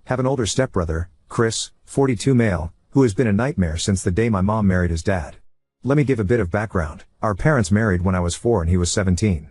Have an older stepbrother, Chris, 42 male, who has been a nightmare since the day my mom married his dad. Let me give a bit of background. Our parents married when I was 4 and he was 17.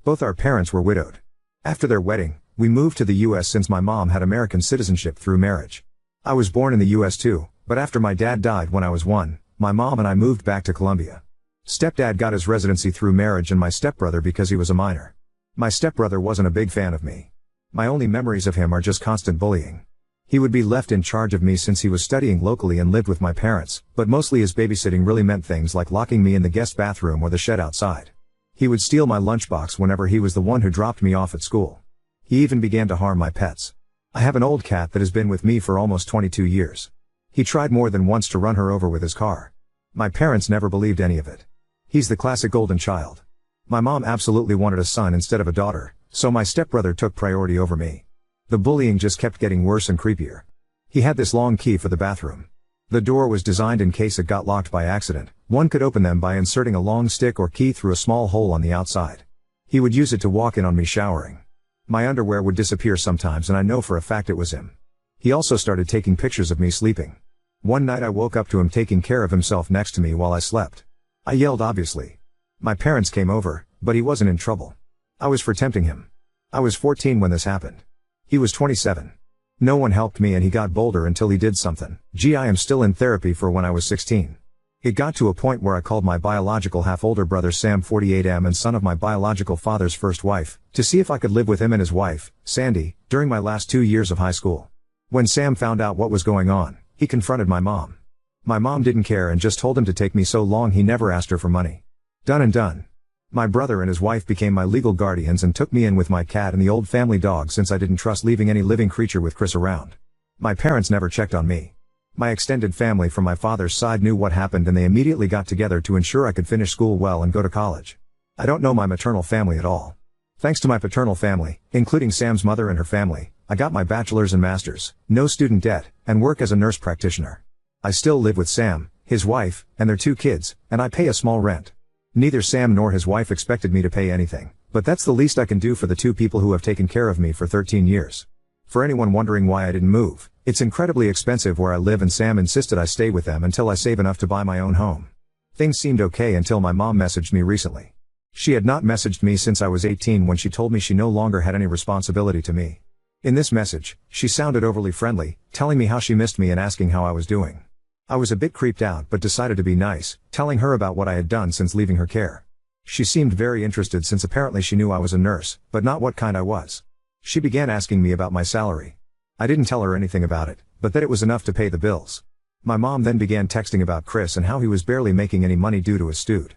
Both our parents were widowed. After their wedding, we moved to the US since my mom had American citizenship through marriage. I was born in the US too, but after my dad died when I was 1, my mom and I moved back to Colombia. Stepdad got his residency through marriage and my stepbrother because he was a minor. My stepbrother wasn't a big fan of me. My only memories of him are just constant bullying. He would be left in charge of me since he was studying locally and lived with my parents, but mostly his babysitting really meant things like locking me in the guest bathroom or the shed outside. He would steal my lunchbox whenever he was the one who dropped me off at school. He even began to harm my pets. I have an old cat that has been with me for almost 22 years. He tried more than once to run her over with his car. My parents never believed any of it. He's the classic golden child. My mom absolutely wanted a son instead of a daughter, so my stepbrother took priority over me. The bullying just kept getting worse and creepier. He had this long key for the bathroom. The door was designed in case it got locked by accident. One could open them by inserting a long stick or key through a small hole on the outside. He would use it to walk in on me showering. My underwear would disappear sometimes and I know for a fact it was him. He also started taking pictures of me sleeping. One night I woke up to him taking care of himself next to me while I slept. I yelled obviously. My parents came over, but he wasn't in trouble. I was for tempting him. I was 14 when this happened. He was 27. No one helped me and he got bolder until he did something. I am still in therapy for when I was 16. It got to a point where I called my biological half-older brother Sam 48M and son of my biological father's first wife, to see if I could live with him and his wife, Sandy, during my last 2 years of high school. When Sam found out what was going on, he confronted my mom. My mom didn't care and just told him to take me so long he never asked her for money. Done and done. My brother and his wife became my legal guardians and took me in with my cat and the old family dog since I didn't trust leaving any living creature with Chris around. My parents never checked on me. My extended family from my father's side knew what happened and they immediately got together to ensure I could finish school well and go to college. I don't know my maternal family at all. Thanks to my paternal family, including Sam's mother and her family, I got my bachelor's and master's, no student debt, and work as a nurse practitioner. I still live with Sam, his wife, and their 2 kids, and I pay a small rent. Neither Sam nor his wife expected me to pay anything, but that's the least I can do for the 2 people who have taken care of me for 13 years. For anyone wondering why I didn't move, it's incredibly expensive where I live and Sam insisted I stay with them until I save enough to buy my own home. Things seemed okay until my mom messaged me recently. She had not messaged me since I was 18 when she told me she no longer had any responsibility to me. In this message, she sounded overly friendly, telling me how she missed me and asking how I was doing. I was a bit creeped out but decided to be nice, telling her about what I had done since leaving her care. She seemed very interested since apparently she knew I was a nurse, but not what kind I was. She began asking me about my salary. I didn't tell her anything about it, but that it was enough to pay the bills. My mom then began texting about Chris and how he was barely making any money due to his student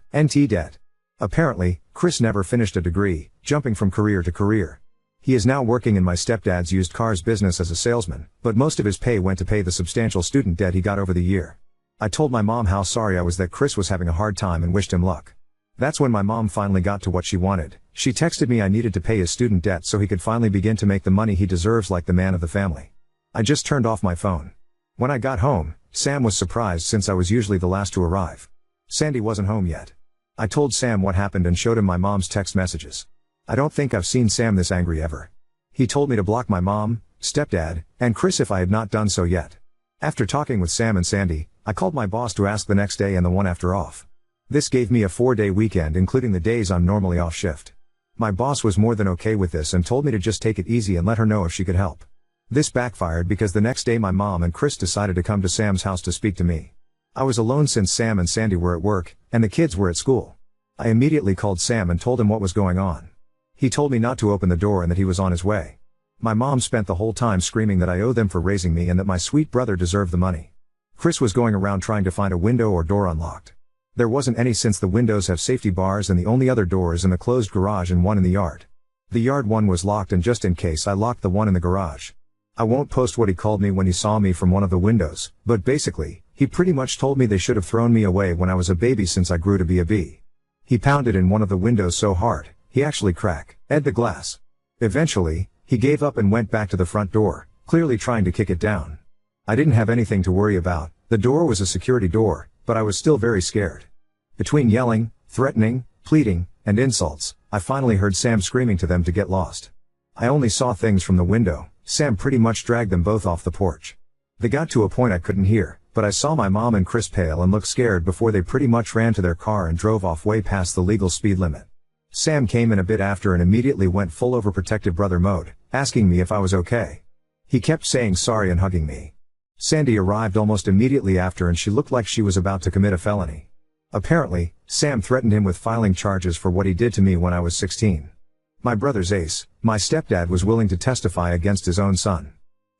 debt. Apparently, Chris never finished a degree, jumping from career to career. He is now working in my stepdad's used cars business as a salesman, but most of his pay went to pay the substantial student debt he got over the year. I told my mom how sorry I was that Chris was having a hard time and wished him luck. That's when my mom finally got to what she wanted. She texted me I needed to pay his student debt so he could finally begin to make the money he deserves like the man of the family. I just turned off my phone. When I got home, Sam was surprised since I was usually the last to arrive. Sandy wasn't home yet. I told Sam what happened and showed him my mom's text messages. I don't think I've seen Sam this angry ever. He told me to block my mom, stepdad, and Chris if I had not done so yet. After talking with Sam and Sandy, I called my boss to ask the next day and the one after off. This gave me a 4-day weekend including the days I'm normally off shift. My boss was more than okay with this and told me to just take it easy and let her know if she could help. This backfired because the next day my mom and Chris decided to come to Sam's house to speak to me. I was alone since Sam and Sandy were at work, and the kids were at school. I immediately called Sam and told him what was going on. He told me not to open the door and that he was on his way. My mom spent the whole time screaming that I owe them for raising me and that my sweet brother deserved the money. Chris was going around trying to find a window or door unlocked. There wasn't any since the windows have safety bars and the only other door is in the closed garage and one in the yard. The yard one was locked and just in case I locked the one in the garage. I won't post what he called me when he saw me from one of the windows, but basically, he pretty much told me they should have thrown me away when I was a baby since I grew to be a bee. He pounded in one of the windows so hard, he actually cracked the glass. Eventually, he gave up and went back to the front door, clearly trying to kick it down. I didn't have anything to worry about, the door was a security door, but I was still very scared. Between yelling, threatening, pleading, and insults, I finally heard Sam screaming to them to get lost. I only saw things from the window, Sam pretty much dragged them both off the porch. They got to a point I couldn't hear, but I saw my mom and Chris pale and look scared before they pretty much ran to their car and drove off way past the legal speed limit. Sam came in a bit after and immediately went full overprotective brother mode, asking me if I was okay. He kept saying sorry and hugging me. Sandy arrived almost immediately after and she looked like she was about to commit a felony. Apparently, Sam threatened him with filing charges for what he did to me when I was 16. My brother's ace, my stepdad, was willing to testify against his own son.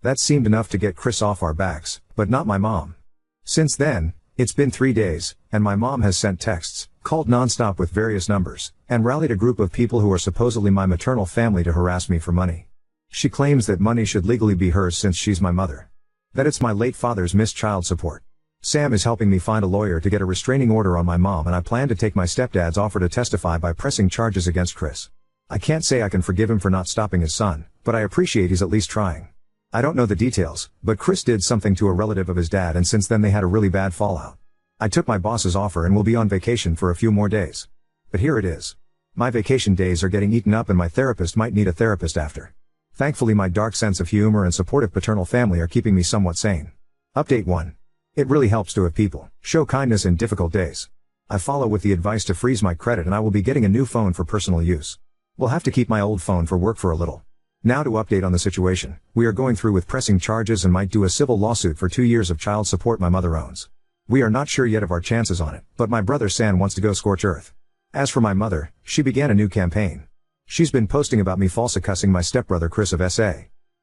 That seemed enough to get Chris off our backs, but not my mom. Since then, it's been 3 days, and my mom has sent texts, called nonstop with various numbers, and rallied a group of people who are supposedly my maternal family to harass me for money. She claims that money should legally be hers since she's my mother. That it's my late father's missed child support. Sam is helping me find a lawyer to get a restraining order on my mom, and I plan to take my stepdad's offer to testify by pressing charges against Chris. I can't say I can forgive him for not stopping his son, but I appreciate he's at least trying. I don't know the details, but Chris did something to a relative of his dad and since then they had a really bad fallout. I took my boss's offer and will be on vacation for a few more days. But here it is. My vacation days are getting eaten up and my therapist might need a therapist after. Thankfully my dark sense of humor and supportive paternal family are keeping me somewhat sane. Update 1. It really helps to have people show kindness in difficult days. I follow with the advice to freeze my credit and I will be getting a new phone for personal use. Will have to keep my old phone for work for a little. Now to update on the situation, we are going through with pressing charges and might do a civil lawsuit for 2 years of child support my mother owns. We are not sure yet of our chances on it, but my brother San wants to go scorch earth. As for my mother, she began a new campaign. She's been posting about me false accusing my stepbrother Chris of SA.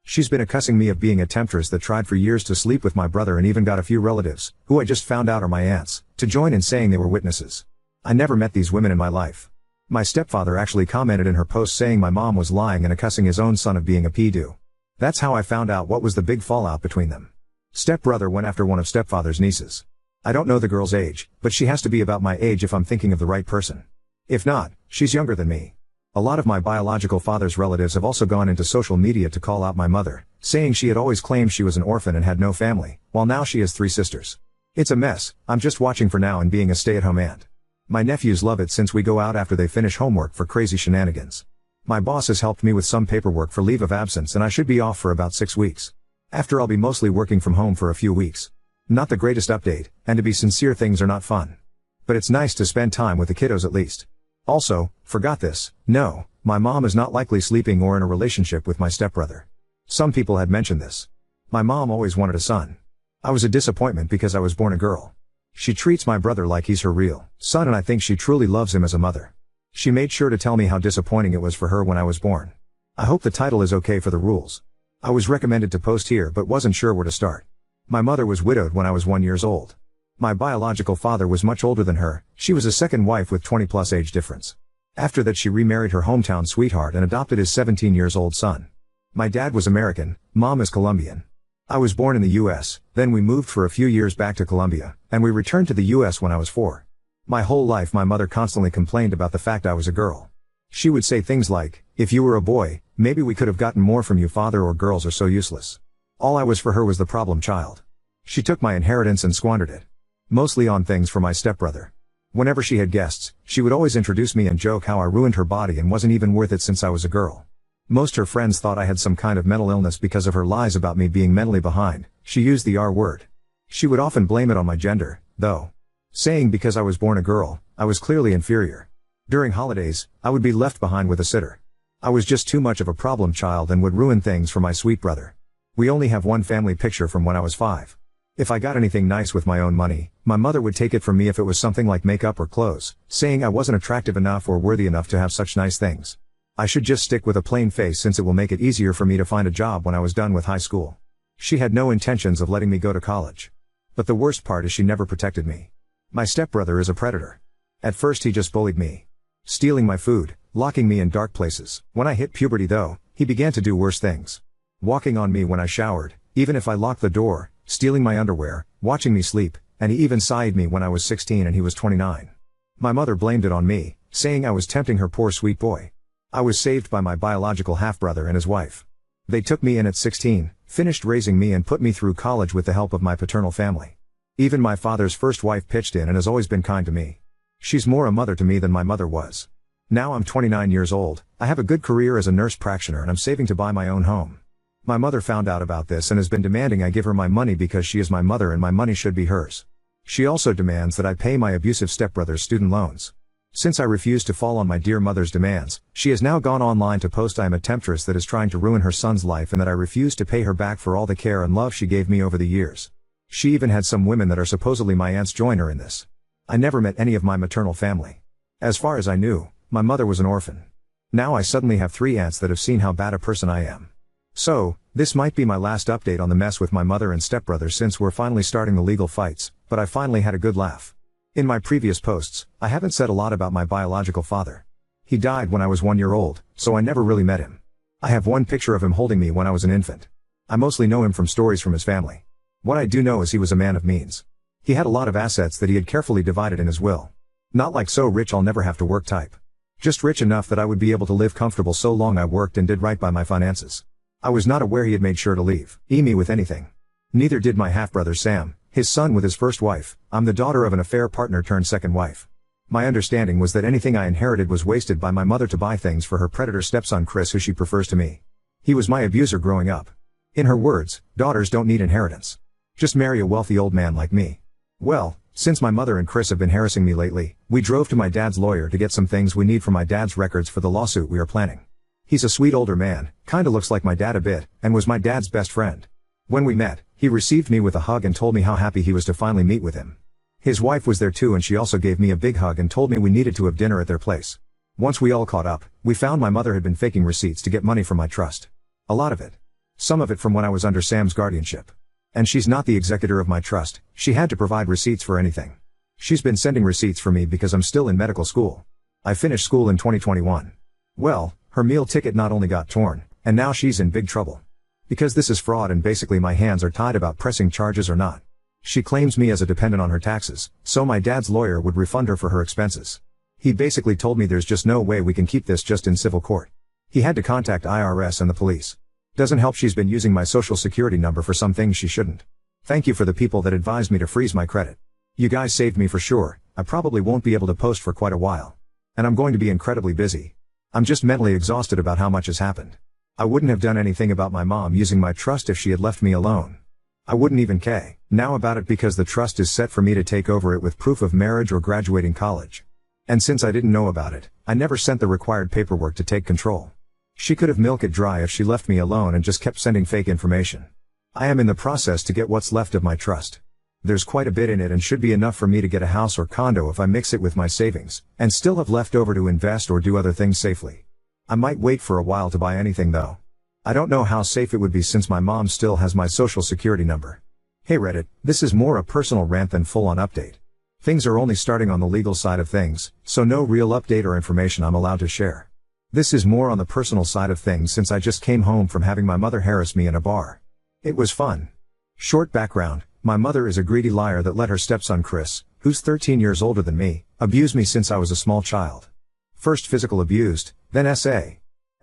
She's been accusing me of being a temptress that tried for years to sleep with my brother and even got a few relatives, who I just found out are my aunts, to join in saying they were witnesses. I never met these women in my life. My stepfather actually commented in her post saying my mom was lying and accusing his own son of being a pedo. That's how I found out what was the big fallout between them. Stepbrother went after one of stepfather's nieces. I don't know the girl's age, but she has to be about my age if I'm thinking of the right person. If not, she's younger than me. A lot of my biological father's relatives have also gone into social media to call out my mother, saying she had always claimed she was an orphan and had no family, while now she has 3 sisters. It's a mess. I'm just watching for now and being a stay-at-home aunt. My nephews love it since we go out after they finish homework for crazy shenanigans. My boss has helped me with some paperwork for leave of absence and I should be off for about 6 weeks. After I'll be mostly working from home for a few weeks. Not the greatest update, and to be sincere things are not fun. But it's nice to spend time with the kiddos at least. Also, forgot this, no, my mom is not likely sleeping or in a relationship with my stepbrother. Some people had mentioned this. My mom always wanted a son. I was a disappointment because I was born a girl. She treats my brother like he's her real son and I think she truly loves him as a mother. She made sure to tell me how disappointing it was for her when I was born. I hope the title is okay for the rules. I was recommended to post here but wasn't sure where to start. My mother was widowed when I was 1 year old. My biological father was much older than her, she was a second wife with 20+ age difference. After that she remarried her hometown sweetheart and adopted his 17-year-old son. My dad was American, mom is Colombian. I was born in the US, then we moved for a few years back to Colombia, and we returned to the US when I was 4. My whole life my mother constantly complained about the fact I was a girl. She would say things like, if you were a boy, maybe we could have gotten more from you father, or girls are so useless. All I was for her was the problem child. She took my inheritance and squandered it. Mostly on things for my stepbrother. Whenever she had guests, she would always introduce me and joke how I ruined her body and wasn't even worth it since I was a girl. Most her friends thought I had some kind of mental illness because of her lies about me being mentally behind. She used the R word. She would often blame it on my gender, though. Saying because I was born a girl, I was clearly inferior. During holidays, I would be left behind with a sitter. I was just too much of a problem child and would ruin things for my sweet brother. We only have one family picture from when I was 5. If I got anything nice with my own money, my mother would take it from me if it was something like makeup or clothes, saying I wasn't attractive enough or worthy enough to have such nice things. I should just stick with a plain face since it will make it easier for me to find a job when I was done with high school. She had no intentions of letting me go to college. But the worst part is she never protected me. My stepbrother is a predator. At first he just bullied me. Stealing my food, locking me in dark places. When I hit puberty though, he began to do worse things. Walking on me when I showered, even if I locked the door, stealing my underwear, watching me sleep, and he even sied me when I was 16 and he was 29. My mother blamed it on me, saying I was tempting her poor sweet boy. I was saved by my biological half-brother and his wife. They took me in at 16, finished raising me and put me through college with the help of my paternal family. Even my father's first wife pitched in and has always been kind to me. She's more a mother to me than my mother was. Now I'm 29 years old, I have a good career as a nurse practitioner and I'm saving to buy my own home. My mother found out about this and has been demanding I give her my money because she is my mother and my money should be hers. She also demands that I pay my abusive stepbrother's student loans. Since I refuse to fall on my dear mother's demands, she has now gone online to post I am a temptress that is trying to ruin her son's life and that I refuse to pay her back for all the care and love she gave me over the years. She even had some women that are supposedly my aunts join her in this. I never met any of my maternal family. As far as I knew, my mother was an orphan. Now I suddenly have 3 aunts that have seen how bad a person I am. So, this might be my last update on the mess with my mother and stepbrother since we're finally starting the legal fights, but I finally had a good laugh. In my previous posts, I haven't said a lot about my biological father. He died when I was 1 year old, so I never really met him. I have one picture of him holding me when I was an infant. I mostly know him from stories from his family. What I do know is he was a man of means. He had a lot of assets that he had carefully divided in his will. Not like so rich I'll never have to work type. Just rich enough that I would be able to live comfortable so long I worked and did right by my finances. I was not aware he had made sure to leave me with anything. Neither did my half-brother Sam, his son with his first wife. I'm the daughter of an affair partner turned second wife. My understanding was that anything I inherited was wasted by my mother to buy things for her predator stepson Chris who she prefers to me. He was my abuser growing up. In her words, daughters don't need inheritance. Just marry a wealthy old man like me. Well, since my mother and Chris have been harassing me lately, we drove to my dad's lawyer to get some things we need for my dad's records for the lawsuit we are planning. He's a sweet older man, kinda looks like my dad a bit, and was my dad's best friend. When we met, he received me with a hug and told me how happy he was to finally meet with him. His wife was there too and she also gave me a big hug and told me we needed to have dinner at their place. Once we all caught up, we found my mother had been faking receipts to get money from my trust. A lot of it. Some of it from when I was under Sam's guardianship. And she's not the executor of my trust, she had to provide receipts for anything. She's been sending receipts for me because I'm still in medical school. I finished school in 2021. Well, her meal ticket not only got torn, and now she's in big trouble. Because this is fraud and basically my hands are tied about pressing charges or not. She claims me as a dependent on her taxes, so my dad's lawyer would refund her for her expenses. He basically told me there's just no way we can keep this just in civil court. He had to contact IRS and the police. Doesn't help she's been using my social security number for some things she shouldn't. Thank you for the people that advised me to freeze my credit. You guys saved me for sure. I probably won't be able to post for quite a while. And I'm going to be incredibly busy. I'm just mentally exhausted about how much has happened. I wouldn't have done anything about my mom using my trust if she had left me alone. I wouldn't even care now about it because the trust is set for me to take over it with proof of marriage or graduating college. And since I didn't know about it, I never sent the required paperwork to take control. She could have milked it dry if she left me alone and just kept sending fake information. I am in the process to get what's left of my trust. There's quite a bit in it and should be enough for me to get a house or condo if I mix it with my savings, and still have left over to invest or do other things safely. I might wait for a while to buy anything though. I don't know how safe it would be since my mom still has my social security number. Hey Reddit, this is more a personal rant than full-on update. Things are only starting on the legal side of things, so no real update or information I'm allowed to share. This is more on the personal side of things since I just came home from having my mother harass me in a bar. It was fun. Short background, my mother is a greedy liar that let her stepson Chris, who's 13 years older than me, abuse me since I was a small child. First physical abused, then SA.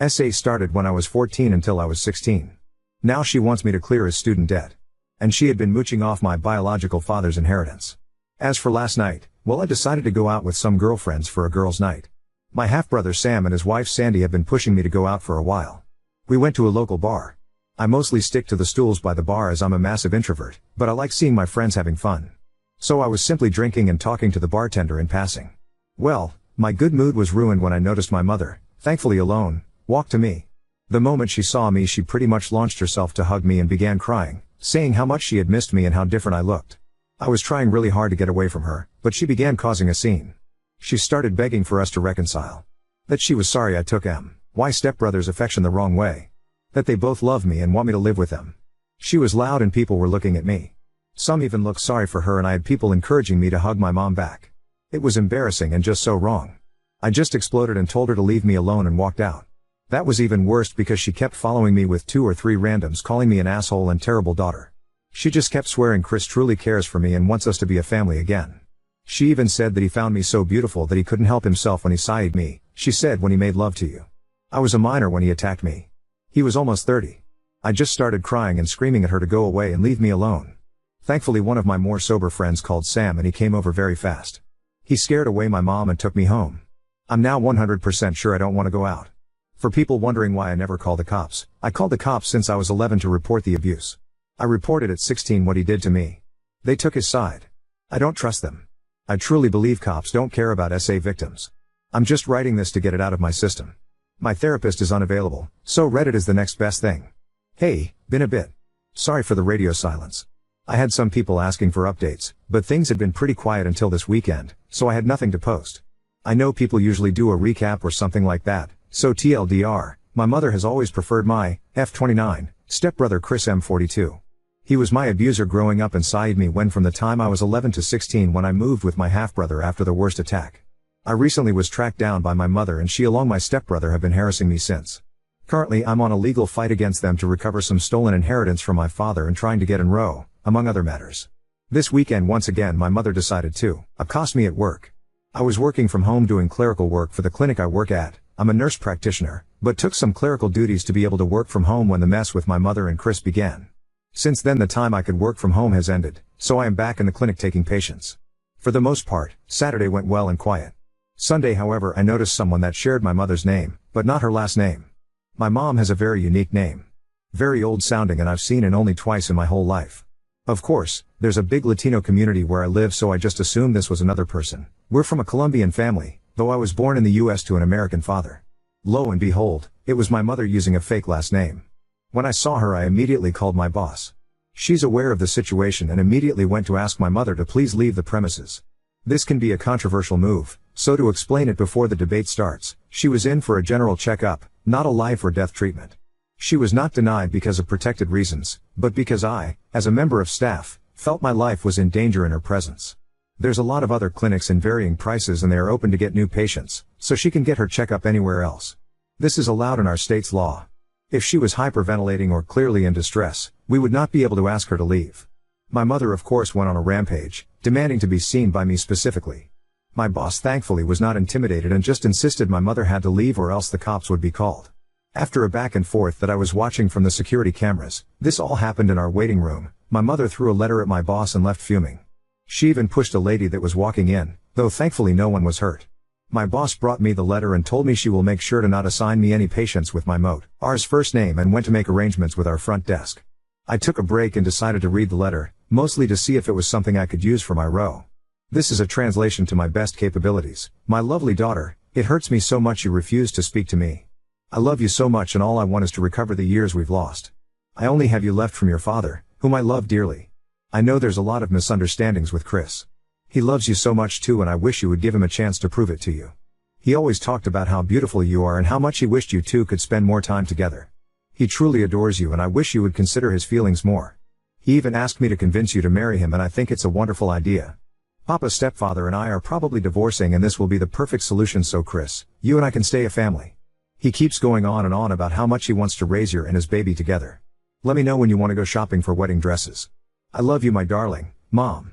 SA started when I was 14 until I was 16. Now she wants me to clear his student debt. And she had been mooching off my biological father's inheritance. As for last night, well, I decided to go out with some girlfriends for a girls' night. My half-brother Sam and his wife Sandy have been pushing me to go out for a while. We went to a local bar. I mostly stick to the stools by the bar as I'm a massive introvert, but I like seeing my friends having fun. So I was simply drinking and talking to the bartender in passing. Well, my good mood was ruined when I noticed my mother, thankfully alone, walk to me. The moment she saw me she pretty much launched herself to hug me and began crying, saying how much she had missed me and how different I looked. I was trying really hard to get away from her, but she began causing a scene. She started begging for us to reconcile. That she was sorry I took my stepbrother's affection the wrong way. That they both love me and want me to live with them. She was loud and people were looking at me. Some even looked sorry for her and I had people encouraging me to hug my mom back. It was embarrassing and just so wrong. I just exploded and told her to leave me alone and walked out. That was even worse because she kept following me with 2 or 3 randoms calling me an asshole and terrible daughter. She just kept swearing Chris truly cares for me and wants us to be a family again. She even said that he found me so beautiful that he couldn't help himself when he sighed me, she said when he made love to you. I was a minor when he attacked me. He was almost 30. I just started crying and screaming at her to go away and leave me alone. Thankfully one of my more sober friends called Sam and he came over very fast. He scared away my mom and took me home. I'm now 100% sure I don't want to go out. For people wondering why I never call the cops, I called the cops since I was 11 to report the abuse. I reported at 16 what he did to me. They took his side. I don't trust them. I truly believe cops don't care about SA victims. I'm just writing this to get it out of my system. My therapist is unavailable, so Reddit is the next best thing. Hey, been a bit. Sorry for the radio silence. I had some people asking for updates, but things had been pretty quiet until this weekend, so I had nothing to post. I know people usually do a recap or something like that, so TLDR, my mother has always preferred my F29 stepbrother Chris M42. He was my abuser growing up inside me when from the time I was 11 to 16 when I moved with my half-brother after the worst attack. I recently was tracked down by my mother and she along my stepbrother have been harassing me since. Currently I'm on a legal fight against them to recover some stolen inheritance from my father and trying to get in row, among other matters. This weekend once again my mother decided to accost me at work. I was working from home doing clerical work for the clinic I work at. I'm a nurse practitioner, but took some clerical duties to be able to work from home when the mess with my mother and Chris began. Since then the time I could work from home has ended, so I am back in the clinic taking patients. For the most part, Saturday went well and quiet. Sunday however I noticed someone that shared my mother's name, but not her last name. My mom has a very unique name. Very old sounding and I've seen it only twice in my whole life. Of course, there's a big Latino community where I live so I just assumed this was another person. We're from a Colombian family, though I was born in the US to an American father. Lo and behold, it was my mother using a fake last name. When I saw her I immediately called my boss. She's aware of the situation and immediately went to ask my mother to please leave the premises. This can be a controversial move, so to explain it before the debate starts, she was in for a general checkup, not a life or death treatment. She was not denied because of protected reasons, but because I, as a member of staff, felt my life was in danger in her presence. There's a lot of other clinics in varying prices and they are open to get new patients, so she can get her checkup anywhere else. This is allowed in our state's law. If she was hyperventilating or clearly in distress, we would not be able to ask her to leave. My mother of course went on a rampage, demanding to be seen by me specifically. My boss thankfully was not intimidated and just insisted my mother had to leave or else the cops would be called. After a back and forth that I was watching from the security cameras, this all happened in our waiting room. My mother threw a letter at my boss and left fuming. She even pushed a lady that was walking in, though thankfully no one was hurt. My boss brought me the letter and told me she will make sure to not assign me any patients with my R's first name and went to make arrangements with our front desk. I took a break and decided to read the letter, mostly to see if it was something I could use for my row. This is a translation to my best capabilities. My lovely daughter, it hurts me so much you refuse to speak to me. I love you so much and all I want is to recover the years we've lost. I only have you left from your father, whom I love dearly. I know there's a lot of misunderstandings with Chris. He loves you so much too and I wish you would give him a chance to prove it to you. He always talked about how beautiful you are and how much he wished you two could spend more time together. He truly adores you and I wish you would consider his feelings more. He even asked me to convince you to marry him and I think it's a wonderful idea. Papa's stepfather and I are probably divorcing and this will be the perfect solution so Chris, you and I can stay a family. He keeps going on and on about how much he wants to raise you and his baby together. Let me know when you want to go shopping for wedding dresses. I love you my darling, Mom.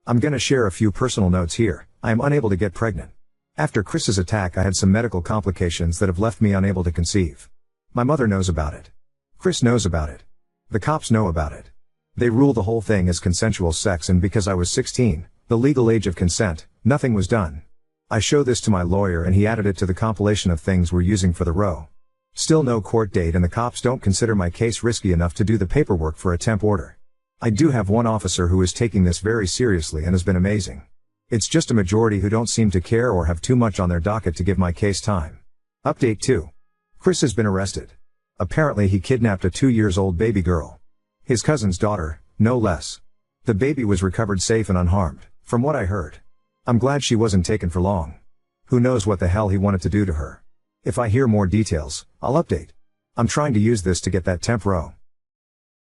I'm gonna share a few personal notes here. I am unable to get pregnant. After Chris's attack I had some medical complications that have left me unable to conceive. My mother knows about it. Chris knows about it. The cops know about it. They rule the whole thing as consensual sex and because I was 16, the legal age of consent, nothing was done. I show this to my lawyer and he added it to the compilation of things we're using for the row. Still no court date and the cops don't consider my case risky enough to do the paperwork for a temp order. I do have one officer who is taking this very seriously and has been amazing. It's just a majority who don't seem to care or have too much on their docket to give my case time. Update 2. Chris has been arrested. Apparently he kidnapped a 2-year-old baby girl. His cousin's daughter, no less. The baby was recovered safe and unharmed, from what I heard. I'm glad she wasn't taken for long. Who knows what the hell he wanted to do to her. If I hear more details, I'll update. I'm trying to use this to get that temp row.